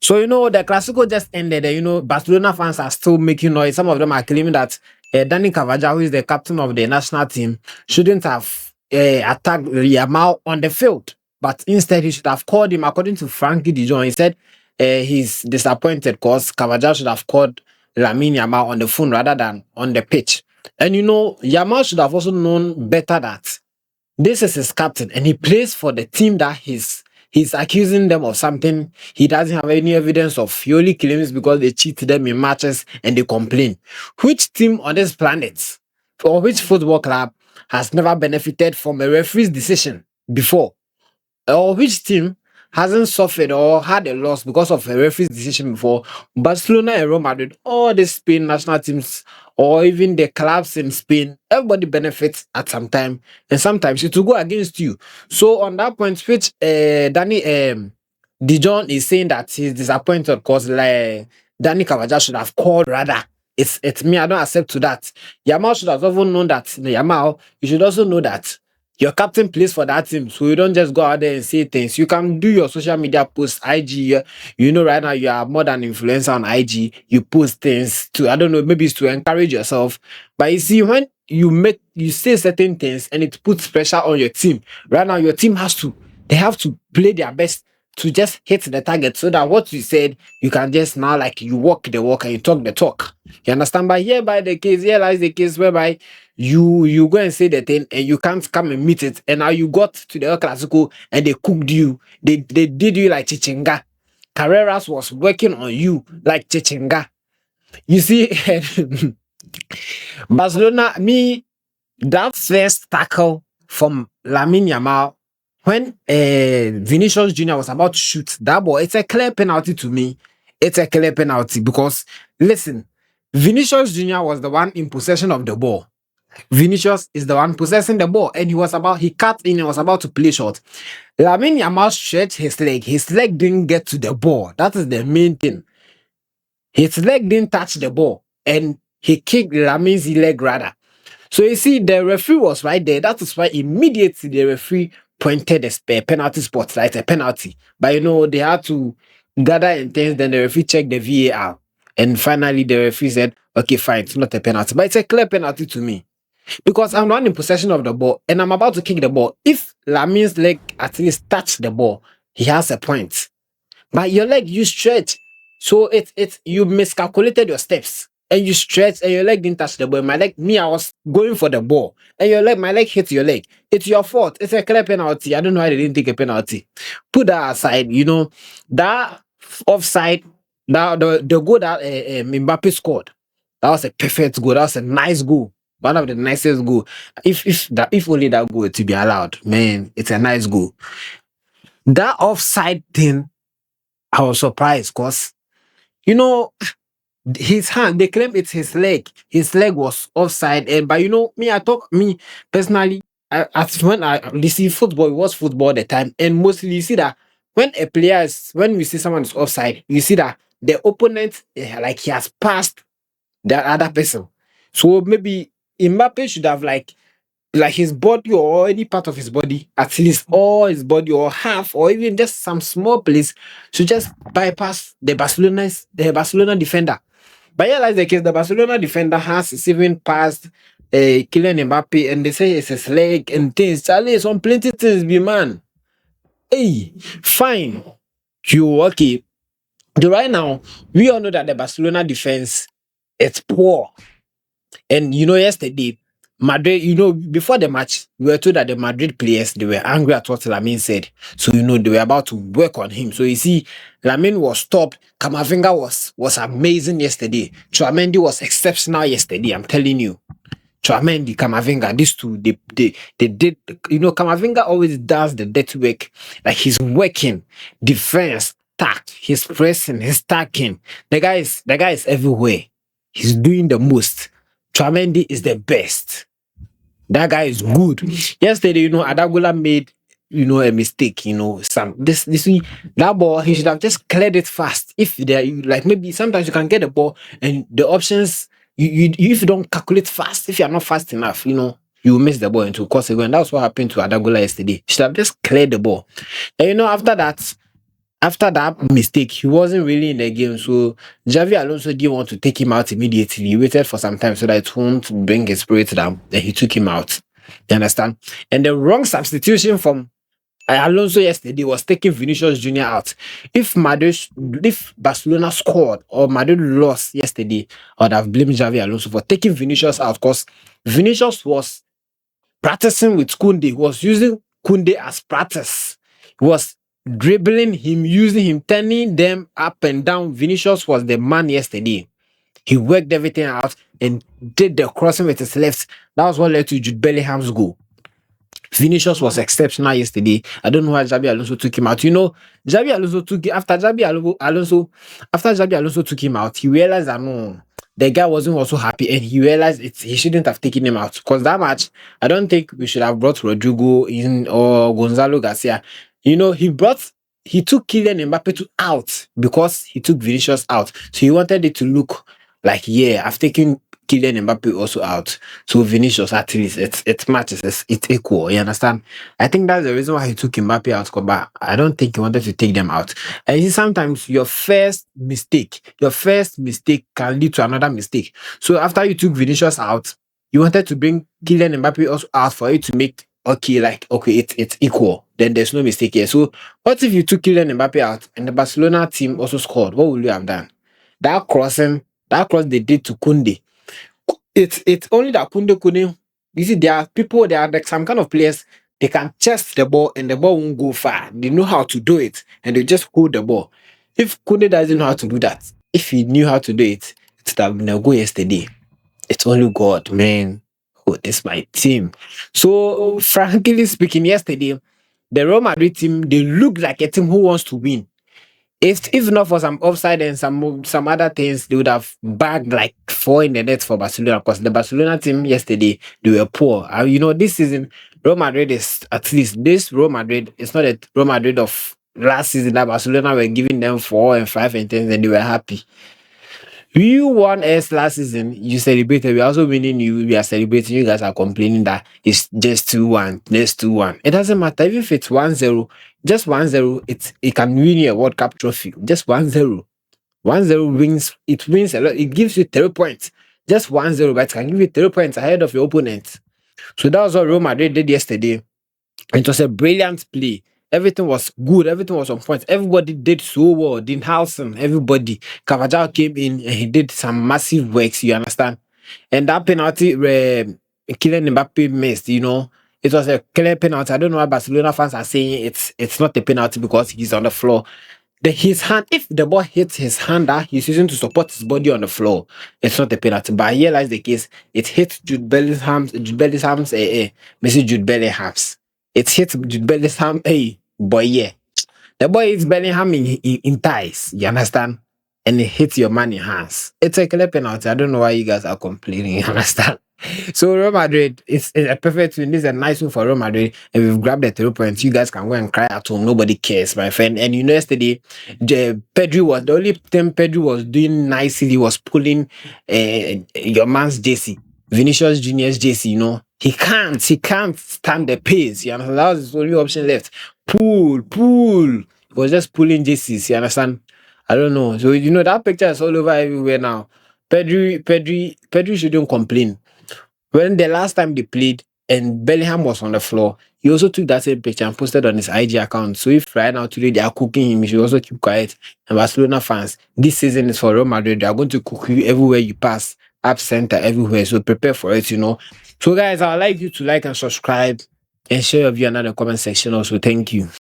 So, the Clasico just ended. Barcelona fans are still making noise. Some of them are claiming that Dani Carvajal, who is the captain of the national team, shouldn't have attacked Yamal on the field. But instead, he should have called him. According to Frankie de Jong, he said he's disappointed because Carvajal should have called Lamine Yamal on the phone rather than on the pitch. And, Yamal should have also known better that this is his captain and he plays for the team that he's accusing them of something he doesn't have any evidence of. He only claims because they cheat them in matches and they complain. Which team on this planet or which football club has never benefited from a referee's decision before? Or which team hasn't suffered or had a loss because of a referee's decision before? Barcelona and Real Madrid, all the Spain national teams, or even the clubs in Spain, everybody benefits at some time, and sometimes it will go against you. So on that point, which Danny Dijon is saying that he's disappointed because like Danny Carvajal should have called rather. It's me, I don't accept to that. Yamal should have even known that. Yamal, you should also know that your captain plays for that team, so you don't just go out there and say things. You can do your social media posts, IG. Right now you are more than influencer on IG. You post things to, I don't know, maybe it's to encourage yourself. But you see, when you say certain things and it puts pressure on your team. Right now, your team they have to play their best to just hit the target so that what you said, you can just now like you walk the walk and you talk the talk. You understand? But here lies the case whereby you go and say the thing and you can't come and meet it. And now you got to the El Clasico and they cooked you. They did you like Chichinga. Carreras was working on you like Chichinga. You see, Barcelona, that first tackle from Lamine Yamal when Vinicius Jr. was about to shoot that ball, it's a clear penalty to me. It's a clear penalty because, listen, Vinicius Jr. was the one in possession of the ball. Vinicius is the one possessing the ball and he cut in and was about to play short. Lamine Yamal stretched his leg. His leg didn't get to the ball. That is the main thing. His leg didn't touch the ball and he kicked Lamine's leg rather. So you see, the referee was right there. That is why immediately the referee pointed a penalty spot, like a penalty. But they had to gather intents, then the referee checked the VAR. And finally the referee said, okay, fine, it's not a penalty. But it's a clear penalty to me. Because I'm not in possession of the ball and I'm about to kick the ball. If Lamine's leg at least touch the ball, he has a point. But your leg, you stretch. So you miscalculated your steps. And you stretch and your leg didn't touch the ball. I was going for the ball. And my leg hit your leg. It's your fault. It's a clear penalty. I don't know why they didn't take a penalty. Put that aside, that offside, the goal that Mbappe scored, that was a perfect goal. That was a nice goal. One of the nicest goal. If only that goal to be allowed, man, it's a nice goal. That offside thing, I was surprised because, his hand, they claim it's his leg. His leg was offside. But me personally, when I receive football, it was football at the time. And mostly you see that when we see someone is offside, you see that the opponent, like he has passed the other person. So maybe Mbappe should have like his body or any part of his body, at least all his body or half or even just some small place should just bypass the Barcelona defender. But yeah, like the case, the Barcelona defender has even passed Kylian Mbappe and they say it's his leg and things. Charlie, some plenty things be man. Hey, fine. You okay. Right now, we all know that the Barcelona defense it's poor. And yesterday, Madrid, before the match, we were told that the Madrid players, they were angry at what Lamine said. So, they were about to work on him. So, you see, Lamine was stopped. Camavinga was amazing yesterday. Tchouaméni was exceptional yesterday, I'm telling you. Tchouaméni, Camavinga, these two, they did, Camavinga always does the dirty work. Like, he's working, defense, tack, he's pressing, he's tacking. The guy is everywhere. He's doing the most. Tchouaméni is the best. That guy is good. Yesterday, Adagola made, a mistake, that ball, he should have just cleared it fast. If there, like maybe sometimes you can get the ball and the options, if you don't calculate fast, if you're not fast enough, you will miss the ball into course again. That's what happened to Adagola yesterday. He should have just cleared the ball. And after that, After that mistake, he wasn't really in the game. So Javi Alonso didn't want to take him out immediately. He waited for some time so that it won't bring his spirit down. Then he took him out. You understand? And the wrong substitution from Alonso yesterday was taking Vinicius Junior out. If Barcelona scored or Madrid lost yesterday, I would have blamed Javi Alonso for taking Vinicius out because Vinicius was practicing with Kunde. He was using Kunde as practice. He was dribbling him, using him, turning them up and down. Vinicius was the man yesterday. He worked everything out and did the crossing with his left. That was what led to Jude Bellingham's goal. Vinicius was exceptional yesterday. I don't know why Jabi Alonso took him out. You know, Jabi Alonso took after Jabi Alonso took him out, he realized that no, the guy wasn't also happy, and he realized he shouldn't have taken him out because that match, I don't think we should have brought Rodrigo in or Gonzalo Garcia. You know, he took Kylian Mbappe out because he took Vinicius out. So he wanted it to look like, yeah, I've taken Kylian Mbappe also out. So Vinicius, at least it matches, it's equal. You understand? I think that's the reason why he took Mbappe out, but I don't think he wanted to take them out. And you see, sometimes your first mistake can lead to another mistake. So after you took Vinicius out, you wanted to bring Kylian Mbappe also out for it to make it's equal. Then there's no mistake here. So what if you took Kylian Mbappe out and the Barcelona team also scored? What would you have done? That cross they did to Kunde. It's only that Kunde couldn't. You see, there are like some kind of players, they can chest the ball and the ball won't go far. They know how to do it and they just hold the ball. If Kunde doesn't know how to do that, if he knew how to do it, it would have been a goal yesterday. It's only God, man. Oh, this is my team. So, frankly speaking, yesterday, the Real Madrid team, they look like a team who wants to win. If not for some offside and some other things, they would have bagged like 4 in the net for Barcelona. Because the Barcelona team yesterday, they were poor. You know, this season, Real Madrid is at least this Real Madrid. It's not a Real Madrid of last season that Barcelona were giving them 4 and 5 and 10, and they were happy. You won us last season. You celebrated. We're also winning you. We are celebrating. You guys are complaining that it's just 2-1. Just 2-1. It doesn't matter. Even if it's 1-0, just 1-0, it can win you a World Cup trophy. Just 1-0. 1-0 wins. It wins a lot. It gives you 3 points. Just 1-0, but it can give you 3 points ahead of your opponent. So that was what Real Madrid did yesterday. It was a brilliant play. Everything was good. Everything was on point. Everybody did so well. Dean Howson, everybody. Carvajal came in and he did some massive works. You understand? And that penalty, Kylian Mbappe missed. You know, it was a clear penalty. I don't know why Barcelona fans are saying it's not a penalty because he's on the floor. His hand, if the ball hits his hand that he's using to support his body on the floor, it's not a penalty. But here lies the case. It hit Jude Bellingham's Messi Jude Bellingham's. It hit Jude Bellingham, boy, yeah. The boy is Bellingham in ties, you understand? And it hits your man in hands. It's a clear penalty. I don't know why you guys are complaining, you understand? So Real Madrid, it's a perfect win. This is a nice win for Real Madrid. And we've grabbed the 3 points. You guys can go and cry at home. Nobody cares, my friend. And you know, yesterday, Pedri was the only thing Pedri was doing nicely. He was pulling your man's JC, Vinicius Junior's JC, you know. He can't stand the pace. You understand? That was his only option left. Pull. He was just pulling JCs, you understand? I don't know. So you know that picture is all over everywhere now. Pedri shouldn't complain. When the last time they played and Bellingham was on the floor, he also took that same picture and posted on his IG account. So if right now today they are cooking him, he should also keep quiet. And Barcelona fans, this season is for Real Madrid. They are going to cook you everywhere you pass, up center, everywhere. So prepare for it, you know. So guys, I'd like you to like and subscribe and share your view in the comment section also. Thank you.